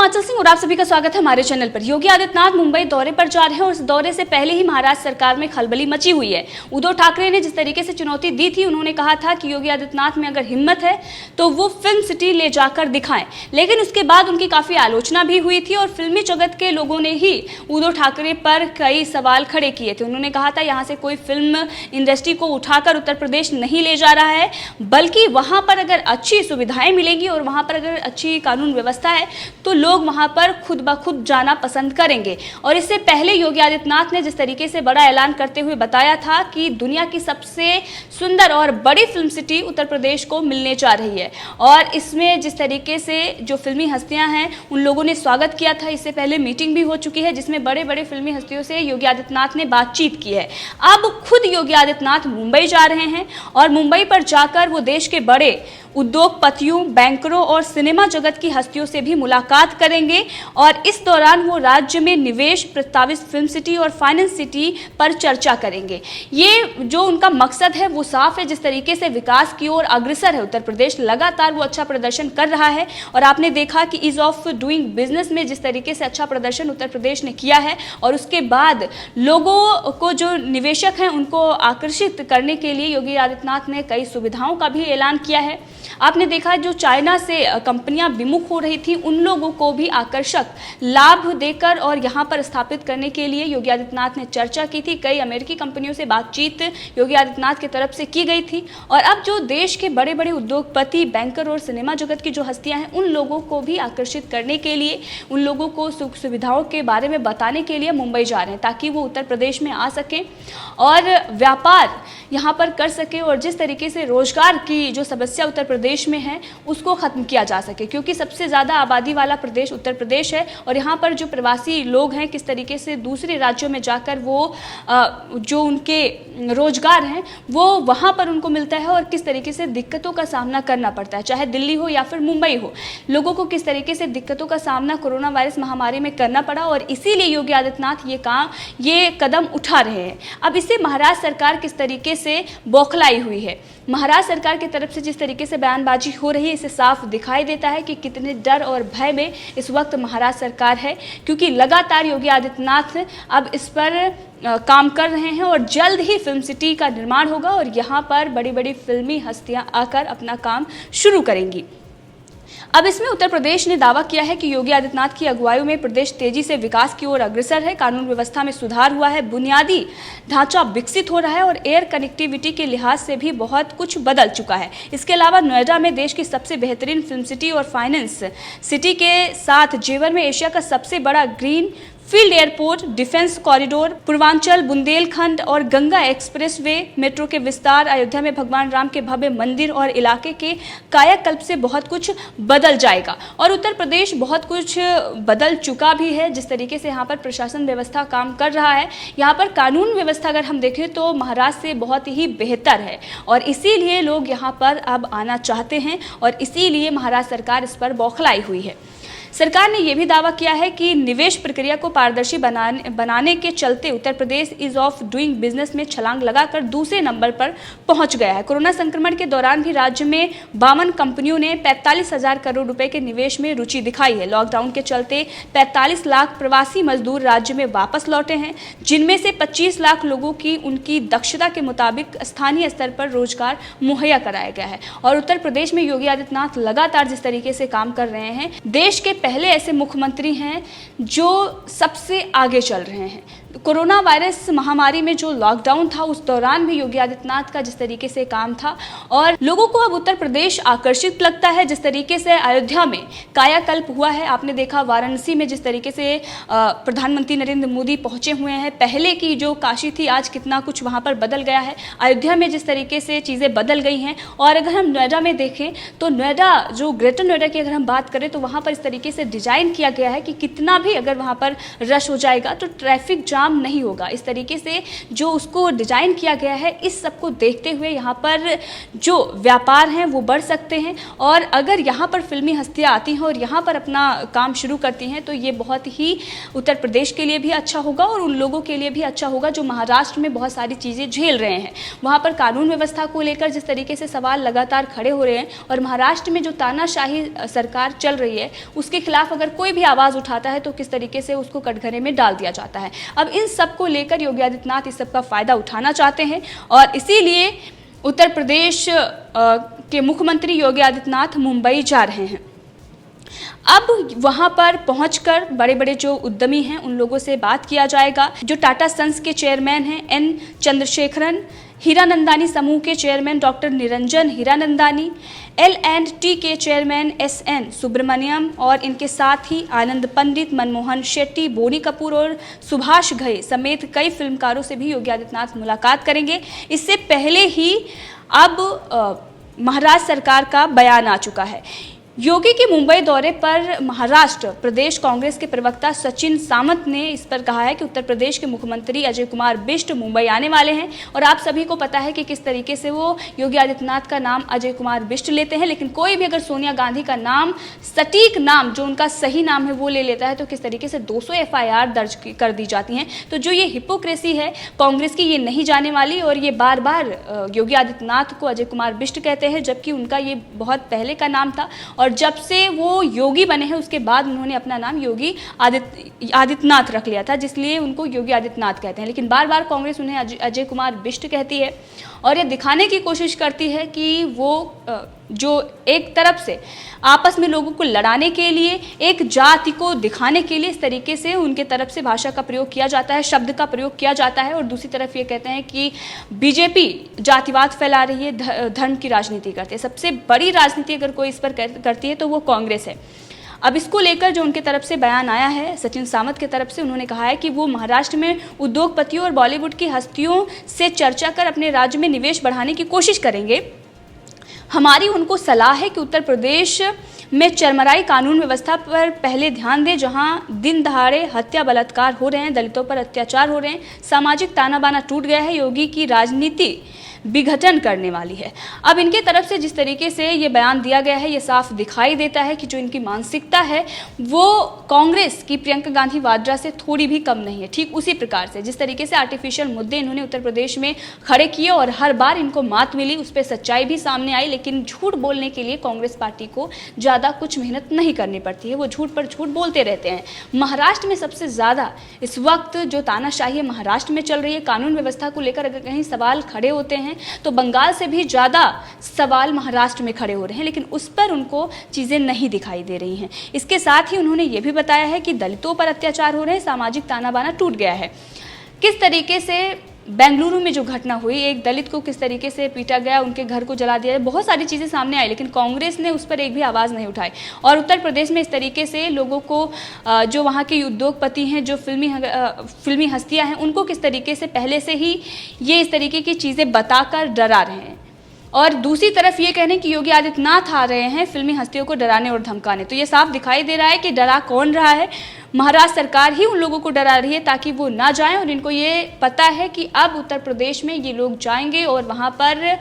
हिमाचल सिंह और आप सभी का स्वागत है हमारे चैनल पर। योगी आदित्यनाथ मुंबई दौरे पर जा रहे हैं और इस दौरे से पहले ही महाराष्ट्र सरकार में खलबली मची हुई है। उद्धव ठाकरे ने जिस तरीके से चुनौती दी थी, उन्होंने कहा था कि योगी आदित्यनाथ में अगर हिम्मत है तो वो फिल्म सिटी ले जाकर दिखाएं, लेकिन उसके बाद उनकी काफी आलोचना भी हुई थी और फिल्मी जगत के लोगों ने ही उद्धव ठाकरे पर कई सवाल खड़े किए थे। उन्होंने कहा था यहाँ से कोई फिल्म इंडस्ट्री को उठाकर उत्तर प्रदेश नहीं ले जा रहा है, बल्कि वहां पर अगर अच्छी सुविधाएं मिलेंगी और वहां पर अगर अच्छी कानून व्यवस्था है तो लोग वहां पर खुद ब खुद जाना पसंद करेंगे। और इससे पहले योगी आदित्यनाथ ने जिस तरीके से बड़ा ऐलान करते हुए बताया था कि दुनिया की सबसे सुंदर और बड़ी फिल्म सिटी उत्तर प्रदेश को मिलने जा रही है, और इसमें जिस तरीके से जो फिल्मी हस्तियां हैं उन लोगों ने स्वागत किया था। इससे पहले मीटिंग भी हो चुकी है जिसमें बड़े बड़े फिल्मी हस्तियों से योगी आदित्यनाथ ने बातचीत की है। अब खुद योगी आदित्यनाथ मुंबई जा रहे हैं और मुंबई पर जाकर वो देश के बड़े उद्योगपतियों, बैंकरों और सिनेमा जगत की हस्तियों से भी मुलाकात करेंगे और इस दौरान वो राज्य में निवेश, प्रस्तावित फिल्म सिटी और फाइनेंस सिटी पर चर्चा करेंगे। ये जो उनका मकसद है वो साफ है। जिस तरीके से विकास की ओर अग्रसर है उत्तर प्रदेश, लगातार वो अच्छा प्रदर्शन कर रहा है और आपने देखा कि ईज ऑफ डूइंग बिजनेस में जिस तरीके से अच्छा प्रदर्शन उत्तर प्रदेश ने किया है और उसके बाद लोगों को, जो निवेशक हैं, उनको आकर्षित करने के लिए योगी आदित्यनाथ ने कई सुविधाओं का भी ऐलान किया है। आपने देखा जो चाइना से कंपनियां विमुख हो रही थी उन लोगों को भी आकर्षक लाभ देकर और यहां पर स्थापित करने के लिए योगी आदित्यनाथ ने चर्चा की थी। कई अमेरिकी कंपनियों से बातचीत योगी आदित्यनाथ की तरफ से की गई थी और अब जो देश के बड़े बड़े उद्योगपति, बैंकर और सिनेमा जगत की जो हस्तियां हैं उन लोगों को भी आकर्षित करने के लिए, उन लोगों को सुख सुविधाओं के बारे में बताने के लिए मुंबई जा रहे हैं ताकि वो उत्तर प्रदेश में आ सकें और व्यापार यहाँ पर कर सके और जिस तरीके से रोजगार की जो समस्या उत्तर प्रदेश में है उसको खत्म किया जा सके, क्योंकि सबसे ज़्यादा आबादी वाला प्रदेश उत्तर प्रदेश है और यहाँ पर जो प्रवासी लोग हैं किस तरीके से दूसरे राज्यों में जाकर वो जो उनके रोजगार हैं वो वहाँ पर उनको मिलता है और किस तरीके से दिक्कतों का सामना करना पड़ता है, चाहे दिल्ली हो या फिर मुंबई हो, लोगों को किस तरीके से दिक्कतों का सामना कोरोना वायरस महामारी में करना पड़ा और इसीलिए योगी आदित्यनाथ ये कदम उठा रहे हैं। अब इससे महाराष्ट्र सरकार किस तरीके से बौखलाई हुई है, महाराष्ट्र सरकार की तरफ से जिस तरीके से बयानबाजी हो रही है, इससे साफ दिखाई देता है कि कितने डर और भय में इस वक्त महाराष्ट्र सरकार है, क्योंकि लगातार योगी आदित्यनाथ अब इस पर काम कर रहे हैं और जल्द ही फिल्म सिटी का निर्माण होगा और यहाँ पर बड़ी बड़ी फिल्मी हस्तियाँ आकर अपना काम शुरू करेंगी। अब इसमें उत्तर प्रदेश ने दावा किया है कि योगी आदित्यनाथ की अगुवाई में प्रदेश तेजी से विकास की ओर अग्रसर है, कानून व्यवस्था में सुधार हुआ है, बुनियादी ढांचा विकसित हो रहा है और एयर कनेक्टिविटी के लिहाज से भी बहुत कुछ बदल चुका है। इसके अलावा नोएडा में देश की सबसे बेहतरीन फिल्म सिटी और फाइनेंस सिटी के साथ जेवर में एशिया का सबसे बड़ा green field airport, defence corridor, Purvanchal, Bundelkhand और गंगा एक्सप्रेसवे, मेट्रो के विस्तार, अयोध्या में भगवान राम के भव्य मंदिर और इलाके के कायाकल्प से बहुत कुछ बदल जाएगा। और उत्तर प्रदेश बहुत कुछ बदल चुका भी है। जिस तरीके से यहाँ पर प्रशासन व्यवस्था काम कर रहा है, यहाँ पर कानून व्यवस्था अगर हम देखें तो महाराष्ट्र से बहुत ही बेहतर है और इसीलिए लोग यहाँ पर अब आना चाहते हैं और इसीलिए महाराष्ट्र सरकार इस पर बौखलाई हुई है। सरकार ने यह भी दावा किया है कि निवेश प्रक्रिया को पारदर्शी बनाने के चलते Uttar Pradesh ease of doing business में छलांग लगाकर दूसरे नंबर पर पहुंच गया है। कोरोना संक्रमण के दौरान भी राज्य में 52 कंपनियों ने 45,000 करोड़ रुपए के निवेश में रुचि दिखाई है। लॉकडाउन के चलते 45 लाख प्रवासी मजदूर राज्य में वापस लौटे हैं, जिनमें से 25 लाख लोगों की उनकी दक्षता के मुताबिक स्थानीय स्तर पर रोजगार मुहैया कराया गया है। और उत्तर प्रदेश में योगी आदित्यनाथ लगातार जिस तरीके से काम कर रहे हैं, देश के पहले ऐसे मुख्यमंत्री हैं जो सबसे आगे चल रहे हैं। कोरोना वायरस महामारी में जो लॉकडाउन था उस दौरान भी योगी आदित्यनाथ का जिस तरीके से काम था और लोगों को अब उत्तर प्रदेश आकर्षित लगता है। जिस तरीके से अयोध्या में कायाकल्प हुआ है, आपने देखा वाराणसी में जिस तरीके से प्रधानमंत्री नरेंद्र मोदी पहुंचे हुए हैं, पहले की जो काशी थी आज कितना कुछ वहां पर बदल गया है। अयोध्या में जिस तरीके से चीज़ें बदल गई हैं और अगर हम नोएडा में देखें तो नोएडा, जो ग्रेटर नोएडा की अगर हम बात करें तो वहाँ पर इस तरीके से डिजाइन किया गया है कि कितना भी अगर वहाँ पर रश हो जाएगा तो ट्रैफिक जाम काम नहीं होगा। इस तरीके से जो उसको डिजाइन किया गया है, इस सब को देखते हुए यहाँ पर जो व्यापार हैं वो बढ़ सकते हैं, और अगर यहाँ पर फिल्मी हस्तियाँ आती हैं और यहाँ पर अपना काम शुरू करती हैं तो ये बहुत ही उत्तर प्रदेश के लिए भी अच्छा होगा और उन लोगों के लिए भी अच्छा होगा जो महाराष्ट्र में बहुत सारी चीज़ें झेल रहे हैं। वहाँ पर कानून व्यवस्था को लेकर जिस तरीके से सवाल लगातार खड़े हो रहे हैं, और महाराष्ट्र में जो तानाशाही सरकार चल रही है उसके खिलाफ अगर कोई भी आवाज़ उठाता है तो किस तरीके से उसको कटघरे में डाल दिया जाता है। अब इन सब को लेकर योगी आदित्यनाथ इस सब का फ़ायदा उठाना चाहते हैं, और इसीलिए उत्तर प्रदेश के मुख्यमंत्री योगी आदित्यनाथ मुंबई जा रहे हैं। अब वहां पर पहुंचकर बड़े बड़े जो उद्यमी हैं उन लोगों से बात किया जाएगा। जो टाटा सन्स के चेयरमैन हैं एन चंद्रशेखरन, हीरानंदानी समूह के chairman doctor Niranjan Hiranandani, L&T के चेयरमैन SN सुब्रमण्यम, और इनके साथ ही आनंद पंडित, मनमोहन शेट्टी, बोनी कपूर और सुभाष घई समेत कई फिल्मकारों से भी योगी आदित्यनाथ मुलाकात करेंगे। इससे पहले ही अब महाराष्ट्र सरकार का बयान आ चुका है। योगी के मुंबई दौरे पर महाराष्ट्र प्रदेश कांग्रेस के प्रवक्ता सचिन सामंत ने इस पर कहा है कि उत्तर प्रदेश के मुख्यमंत्री अजय कुमार बिष्ट मुंबई आने वाले हैं, और आप सभी को पता है कि किस तरीके से वो योगी आदित्यनाथ का नाम अजय कुमार बिष्ट लेते हैं, लेकिन कोई भी अगर सोनिया गांधी का नाम, सटीक नाम जो उनका सही नाम है वो ले लेता है तो किस तरीके से 200 FIR दर्ज कर दी जाती हैं। तो जो ये हिपोक्रेसी है कांग्रेस की, ये नहीं जाने वाली, और ये बार बार योगी आदित्यनाथ को अजय कुमार बिष्ट कहते हैं जबकि उनका ये बहुत पहले का नाम था, और जब से वो योगी बने हैं उसके बाद उन्होंने अपना नाम योगी आदित्यनाथ रख लिया था, जिसलिए उनको योगी आदित्यनाथ कहते हैं। लेकिन बार बार कांग्रेस उन्हें अजय कुमार बिष्ट कहती है, और ये दिखाने की कोशिश करती है कि वो जो एक तरफ से आपस में लोगों को लड़ाने के लिए, एक जाति को दिखाने के लिए इस तरीके से उनके तरफ से भाषा का प्रयोग किया जाता है, शब्द का प्रयोग किया जाता है, और दूसरी तरफ ये कहते हैं कि बीजेपी जातिवाद फैला रही है, धर्म की राजनीति करती है। सबसे बड़ी राजनीति अगर कोई इस पर करती है तो वो कांग्रेस है। अब इसको लेकर जो उनके तरफ से बयान आया है सचिन सामंत की तरफ से, उन्होंने कहा है कि वो महाराष्ट्र में उद्योगपतियों और बॉलीवुड की हस्तियों से चर्चा कर अपने राज्य में निवेश बढ़ाने की कोशिश करेंगे। हमारी उनको सलाह है कि उत्तर प्रदेश में चरमराई कानून व्यवस्था पर पहले ध्यान दें, जहां दिन दहाड़े हत्या बलात्कार हो रहे हैं, दलितों पर अत्याचार हो रहे हैं, सामाजिक ताना बाना टूट गया है, योगी की राजनीति विघटन करने वाली है। अब इनके तरफ से जिस तरीके से ये बयान दिया गया है, ये साफ दिखाई देता है कि जो इनकी मानसिकता है वो कांग्रेस की प्रियंका गांधी वाड्रा से थोड़ी भी कम नहीं है। ठीक उसी प्रकार से जिस तरीके से आर्टिफिशियल मुद्दे इन्होंने उत्तर प्रदेश में खड़े किए और हर बार इनको मात मिली, उस पर सच्चाई भी सामने आई, लेकिन झूठ बोलने के लिए कांग्रेस पार्टी को ज़्यादा कुछ मेहनत नहीं करनी पड़ती है, वो झूठ पर झूठ बोलते रहते हैं। महाराष्ट्र में सबसे ज़्यादा इस वक्त जो तानाशाही है महाराष्ट्र में चल रही है, कानून व्यवस्था को लेकर अगर कहीं सवाल खड़े होते हैं तो बंगाल से भी ज़्यादा सवाल महाराष्ट्र में खड़े हो रहे हैं, लेकिन उस पर उनको चीज़ें नहीं दिखाई दे रही हैं। इसके साथ ही उन्होंने ये भी बताया है कि दलितों पर अत्याचार हो रहे हैं, सामाजिक ताना बाना टूट गया है। किस तरीके से बेंगलुरु में जो घटना हुई, एक दलित को किस तरीके से पीटा गया, उनके घर को जला दिया, बहुत सारी चीज़ें सामने आई, लेकिन कांग्रेस ने उस पर एक भी आवाज़ नहीं उठाई। और उत्तर प्रदेश में इस तरीके से लोगों को, जो वहाँ के उद्योगपति हैं, जो फिल्मी हस्तियाँ हैं, उनको किस तरीके से पहले से ही ये इस तरीके की चीज़ें बताकर डरा रहे हैं। और दूसरी तरफ ये कहने कि योगी आदित्यनाथ आ रहे हैं फिल्मी हस्तियों को डराने और धमकाने, तो ये साफ दिखाई दे रहा है कि डरा कौन रहा है। महाराष्ट्र सरकार ही उन लोगों को डरा रही है ताकि वो ना जाएं, और इनको ये पता है कि अब उत्तर प्रदेश में ये लोग जाएंगे और वहाँ पर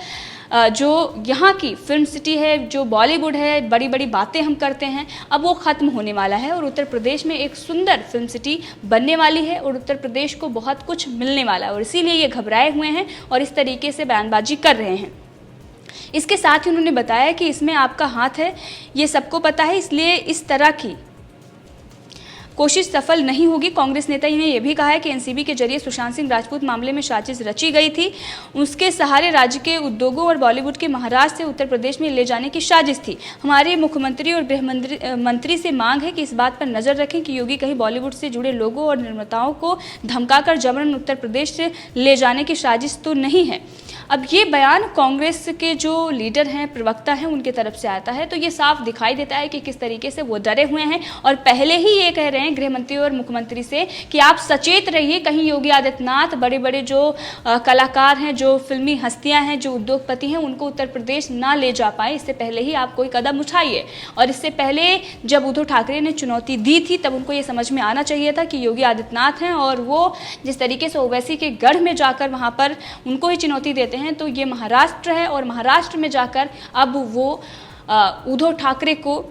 जो यहाँ की फिल्म सिटी है, जो बॉलीवुड है, बड़ी बड़ी बातें हम करते हैं, अब वो ख़त्म होने वाला है और उत्तर प्रदेश में एक सुंदर फिल्म सिटी बनने वाली है और उत्तर प्रदेश को बहुत कुछ मिलने वाला है, और इसीलिए ये घबराए हुए हैं और इस तरीके से बयानबाजी कर रहे हैं। इसके साथ ही उन्होंने बताया कि इसमें आपका हाथ है, ये सबको पता है, इसलिए इस तरह की कोशिश सफल नहीं होगी। कांग्रेस नेता ने यह भी कहा है कि एनसीबी के जरिए सुशांत सिंह राजपूत मामले में साजिश रची गई थी, उसके सहारे राज्य के उद्योगों और बॉलीवुड के महाराष्ट्र से उत्तर प्रदेश में ले जाने की साजिश थी। हमारे मुख्यमंत्री और गृह मंत्री से मांग है कि इस बात पर नजर रखें कि योगी कहीं बॉलीवुड से जुड़े लोगों और निर्माताओं को धमकाकर जबरन उत्तर प्रदेश से ले जाने की साजिश तो नहीं है। अब ये बयान कांग्रेस के जो लीडर हैं, प्रवक्ता हैं, उनके तरफ से आता है, तो ये साफ दिखाई देता है कि किस तरीके से वो डरे हुए हैं और पहले ही ये कह रहे हैं गृह मंत्री और मुख्यमंत्री से कि आप सचेत रहिए, कहीं योगी आदित्यनाथ बड़े बड़े जो कलाकार हैं, जो फिल्मी हस्तियां हैं, जो उद्योगपति हैं, उनको उत्तर प्रदेश ना ले जा पाए। इससे पहले ही आप कोई कदम उठाइए। और इससे पहले जब उद्धव ठाकरे ने चुनौती दी थी तब उनको ये समझ में आना चाहिए था कि योगी आदित्यनाथ हैं और वो जिस तरीके से ओवैसी के गढ़ में जाकर वहाँ पर उनको ही चुनौती देते हैं, तो ये महाराष्ट्र है और महाराष्ट्र में जाकर अब वो उद्धव ठाकरे को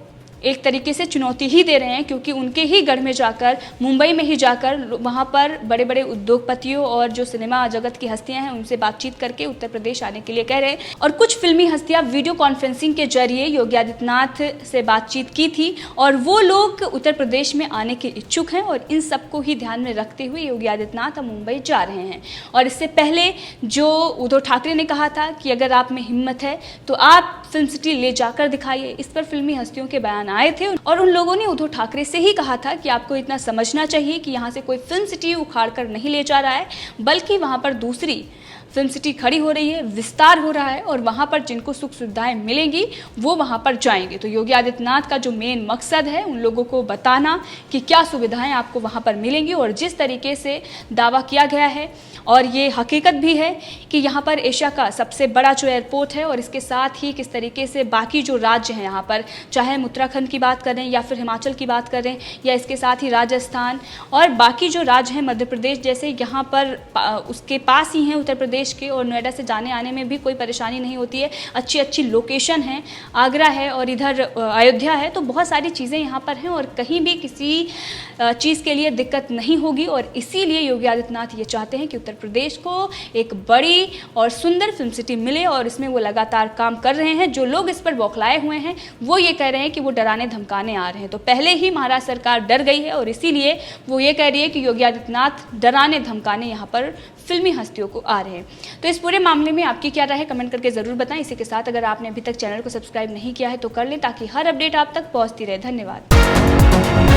एक तरीके से चुनौती ही दे रहे हैं, क्योंकि उनके ही गढ़ में जाकर, मुंबई में ही जाकर वहाँ पर बड़े बड़े उद्योगपतियों और जो सिनेमा जगत की हस्तियां हैं उनसे बातचीत करके उत्तर प्रदेश आने के लिए कह रहे हैं। और कुछ फिल्मी हस्तियां वीडियो कॉन्फ्रेंसिंग के जरिए योगी आदित्यनाथ से बातचीत की थी और वो लोग उत्तर प्रदेश में आने के इच्छुक हैं और इन सबको ही ध्यान में रखते हुए योगी आदित्यनाथ अब मुंबई जा रहे हैं। और इससे पहले जो उद्धव ठाकरे ने कहा था कि अगर आप में हिम्मत है तो आप फिल्म सिटी ले जाकर दिखाइए, इस पर फिल्मी हस्तियों के बयान आए थे और उन लोगों ने उद्धव ठाकरे से ही कहा था कि आपको इतना समझना चाहिए कि यहाँ से कोई फिल्म सिटी उखाड़ कर नहीं ले जा रहा है, बल्कि वहाँ पर दूसरी फिल्म सिटी खड़ी हो रही है, विस्तार हो रहा है और वहाँ पर जिनको सुख सुविधाएं मिलेंगी वो वहाँ पर जाएंगे। तो योगी आदित्यनाथ का जो मेन मकसद है उन लोगों को बताना कि क्या सुविधाएं आपको वहाँ पर मिलेंगी। और जिस तरीके से दावा किया गया है और ये हकीकत भी है कि यहाँ पर एशिया का सबसे बड़ा जो एयरपोर्ट है और इसके साथ ही किस तरीके से बाकी जो राज्य हैं यहाँ पर, चाहे हम उत्तराखंड की बात करें या फिर हिमाचल की बात करें या इसके साथ ही राजस्थान और बाकी जो राज्य हैं मध्य प्रदेश जैसे, यहाँ पर उसके पास ही हैं उत्तर प्रदेश के और नोएडा से जाने आने में भी कोई परेशानी नहीं होती है। अच्छी अच्छी लोकेशन है, आगरा है और इधर अयोध्या है, तो बहुत सारी चीज़ें यहाँ पर हैं और कहीं भी किसी चीज़ के लिए दिक्कत नहीं होगी। और इसीलिए योगी आदित्यनाथ ये चाहते हैं कि उत्तर प्रदेश को एक बड़ी और सुंदर फिल्म सिटी मिले और इसमें वो लगातार काम कर रहे हैं। जो लोग इस पर बौखलाए हुए हैं वो ये कह रहे हैं कि वो डराने धमकाने आ रहे हैं। तो पहले ही महाराष्ट्र सरकार डर गई है और इसीलिए वो ये कह रही है कि योगी आदित्यनाथ डराने धमकाने यहाँ पर फिल्मी हस्तियों को आ रहे हैं। तो इस पूरे मामले में आपकी क्या राय है, कमेंट करके ज़रूर बताएं। इसी के साथ अगर आपने अभी तक चैनल को सब्सक्राइब नहीं किया है तो कर लें ताकि हर अपडेट आप तक पहुँचती रहे। धन्यवाद।